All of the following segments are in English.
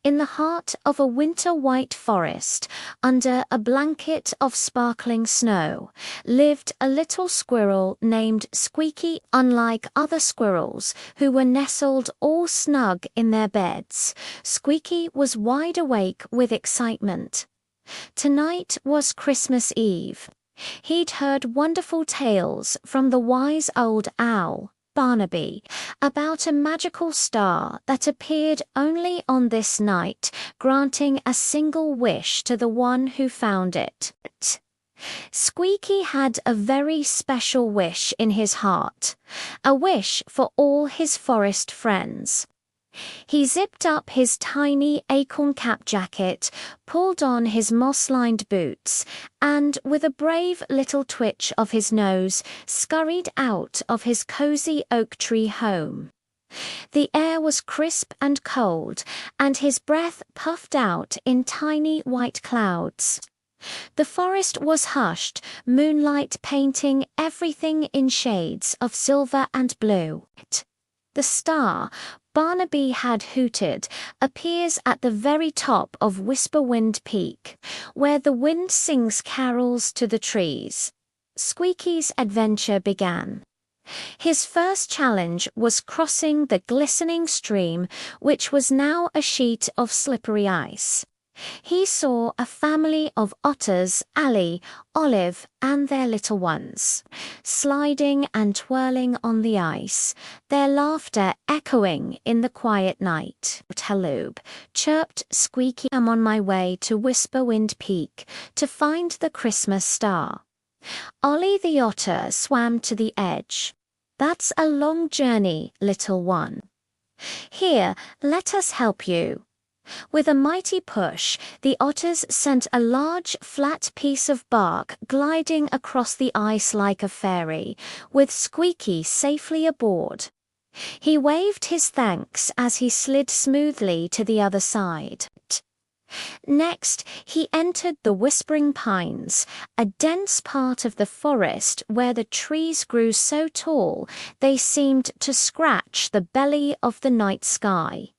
In the heart of a winter-white forest, under a blanket of sparkling snow, lived a little squirrel named Squeaky. Unlike other squirrels who were nestled all snug in their beds, Squeaky was wide awake with excitement. Tonight was Christmas Eve. He'd heard wonderful tales from the wise old owl, Barnaby, about a magical star that appeared only on this night, granting a single wish to the one who found it. Squeaky had a very special wish in his heart, a wish for all his forest friends. He zipped up his tiny acorn cap jacket, pulled on his moss-lined boots, and, with a brave little twitch of his nose, scurried out of his cozy oak tree home. The air was crisp and cold, and his breath puffed out in tiny white clouds. The forest was hushed, moonlight painting everything in shades of silver and blue. The star, Barnaby had hooted, appears at the very top of Whisperwind Peak, where the wind sings carols to the trees. Squeaky's adventure began. His first challenge was crossing the glistening stream, which was now a sheet of slippery ice. He saw a family of otters, Ally, Olive, and their little ones, sliding and twirling on the ice, their laughter echoing in the quiet night. "Hello," chirped Squeaky. "I'm on my way to Whisperwind Peak to find the Christmas star." Ollie the otter swam to the edge. "That's a long journey, little one. Here, let us help you." With a mighty push, the otters sent a large, flat piece of bark gliding across the ice like a fairy, with Squeaky safely aboard. He waved his thanks as he slid smoothly to the other side. Next, he entered the Whispering Pines, a dense part of the forest where the trees grew so tall they seemed to scratch the belly of the night sky.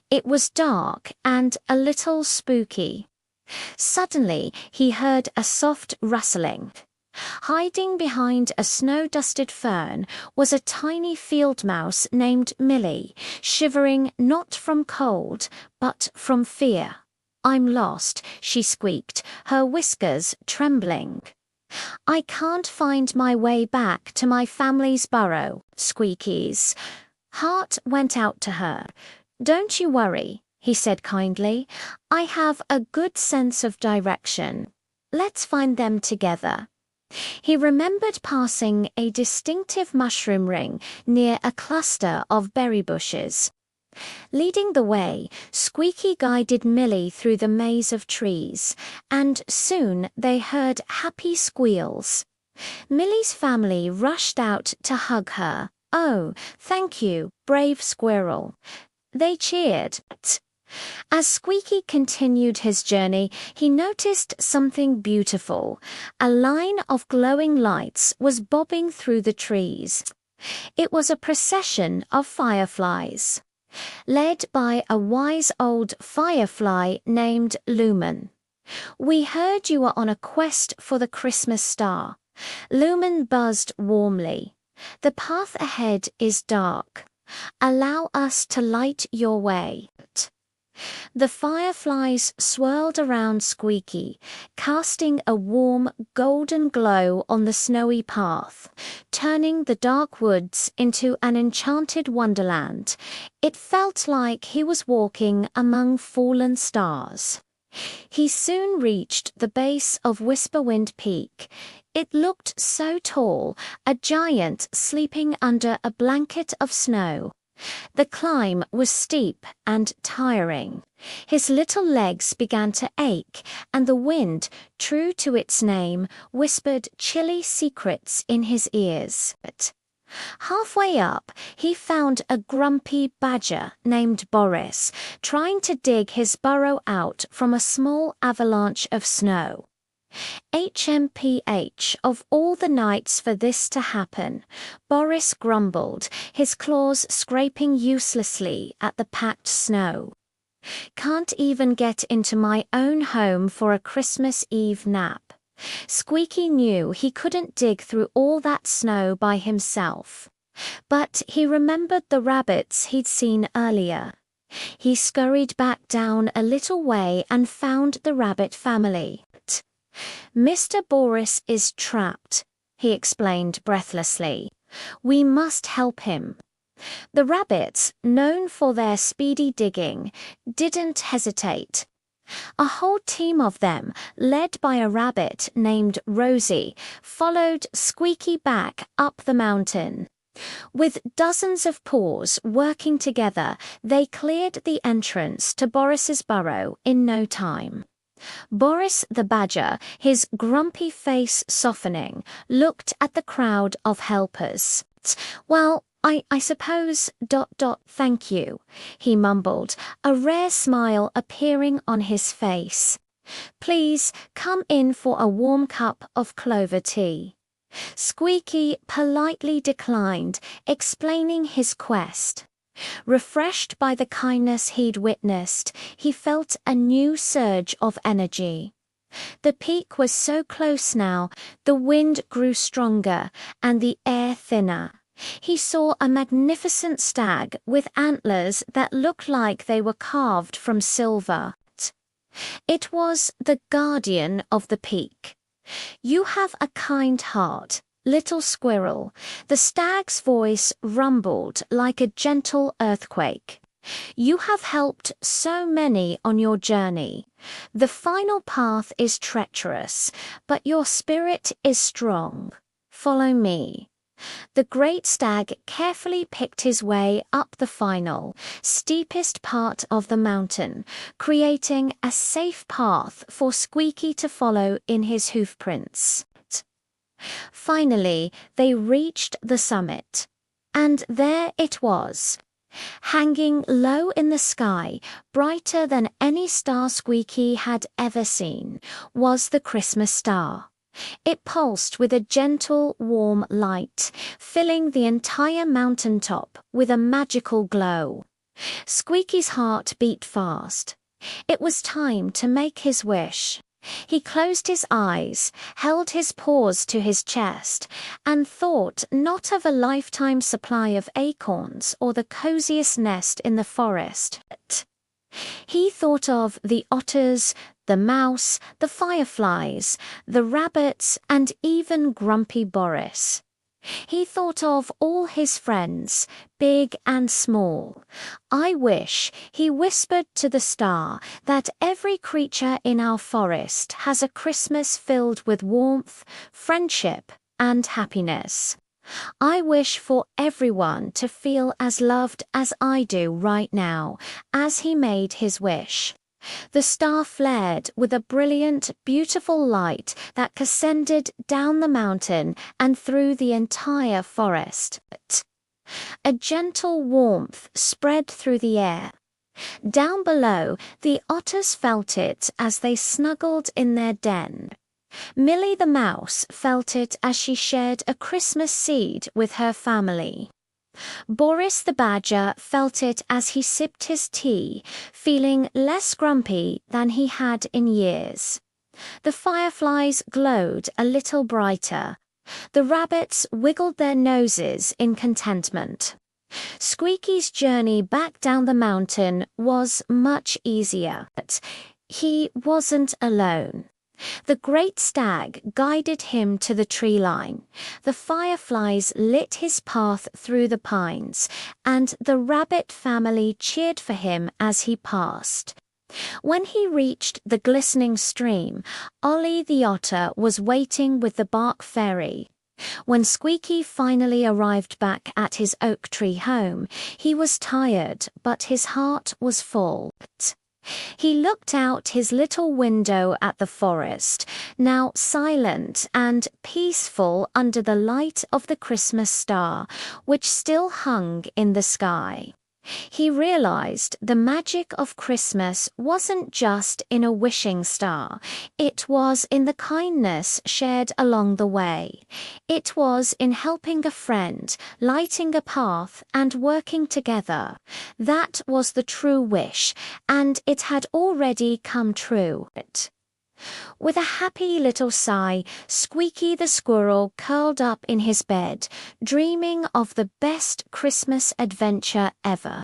It was dark and a little spooky. Suddenly, he heard a soft rustling. Hiding behind a snow-dusted fern was a tiny field mouse named Millie, shivering not from cold, but from fear. "I'm lost," she squeaked, her whiskers trembling. "I can't find my way back to my family's burrow." Squeaky's heart went out to her. "Don't you worry," he said kindly. "I have a good sense of direction. Let's find them together." He remembered passing a distinctive mushroom ring near a cluster of berry bushes. Leading the way, Squeaky guided Millie through the maze of trees, and soon they heard happy squeals. Millie's family rushed out to hug her. "Oh, thank you, brave squirrel," they cheered. As Squeaky continued his journey, he noticed something beautiful. A line of glowing lights was bobbing through the trees. It was a procession of fireflies, led by a wise old firefly named Lumen. "We heard you were on a quest for the Christmas star." Lumen buzzed warmly. "The path ahead is dark. Allow us to light your way." The fireflies swirled around Squeaky, casting a warm, golden glow on the snowy path, turning the dark woods into an enchanted wonderland. It felt like he was walking among fallen stars. He soon reached the base of Whisperwind Peak. It looked so tall, a giant sleeping under a blanket of snow. The climb was steep and tiring. His little legs began to ache, and the wind, true to its name, whispered chilly secrets in his ears. Halfway up, he found a grumpy badger named Boris, trying to dig his burrow out from a small avalanche of snow. "HMPH, of all the nights for this to happen," Boris grumbled, his claws scraping uselessly at the packed snow. Can't even get into my own home for a Christmas Eve nap. Squeaky knew he couldn't dig through all that snow by himself. But he remembered the rabbits he'd seen earlier. He scurried back down a little way and found the rabbit family. "Mr. Boris is trapped," he explained breathlessly. "We must help him." The rabbits, known for their speedy digging, didn't hesitate. A whole team of them, led by a rabbit named Rosie, followed Squeaky back up the mountain. With dozens of paws working together, they cleared the entrance to Boris's burrow in no time. Boris the badger, his grumpy face softening, looked at the crowd of helpers. "Well, I suppose, thank you," he mumbled, a rare smile appearing on his face. "Please come in for a warm cup of clover tea." Squeaky politely declined, explaining his quest. Refreshed by the kindness he'd witnessed, he felt a new surge of energy. The peak was so close now, the wind grew stronger and the air thinner. He saw a magnificent stag with antlers that looked like they were carved from silver. It was the guardian of the peak. "You have a kind heart, little squirrel," the stag's voice rumbled like a gentle earthquake. "You have helped so many on your journey. The final path is treacherous, but your spirit is strong. Follow me." The great stag carefully picked his way up the final, steepest part of the mountain, creating a safe path for Squeaky to follow in his hoofprints. Finally, they reached the summit. And there it was. Hanging low in the sky, brighter than any star Squeaky had ever seen, was the Christmas star. It pulsed with a gentle, warm light, filling the entire mountaintop with a magical glow. Squeaky's heart beat fast. It was time to make his wish. He closed his eyes, held his paws to his chest, and thought not of a lifetime supply of acorns or the coziest nest in the forest. He thought of the otters, the mouse, the fireflies, the rabbits, and even Grumpy Boris. He thought of all his friends, big and small. "I wish," he whispered to the star, "that every creature in our forest has a Christmas filled with warmth, friendship, and happiness. I wish for everyone to feel as loved as I do right now." As he made his wish, the star flared with a brilliant, beautiful light that ascended down the mountain and through the entire forest. A gentle warmth spread through the air. Down below, the otters felt it as they snuggled in their den. Millie the mouse felt it as she shared a Christmas seed with her family. Boris the badger felt it as he sipped his tea, feeling less grumpy than he had in years. The fireflies glowed a little brighter. The rabbits wiggled their noses in contentment. Squeaky's journey back down the mountain was much easier, but he wasn't alone. The great stag guided him to the tree line. The fireflies lit his path through the pines, and the rabbit family cheered for him as he passed. When he reached the glistening stream, Ollie the otter was waiting with the bark fairy. When Squeaky finally arrived back at his oak tree home, he was tired, but his heart was full. He looked out his little window at the forest, now silent and peaceful under the light of the Christmas star, which still hung in the sky. He realized the magic of Christmas wasn't just in a wishing star, it was in the kindness shared along the way. It was in helping a friend, lighting a path, and working together. That was the true wish, and it had already come true. With a happy little sigh, Squeaky the Squirrel curled up in his bed, dreaming of the best Christmas adventure ever.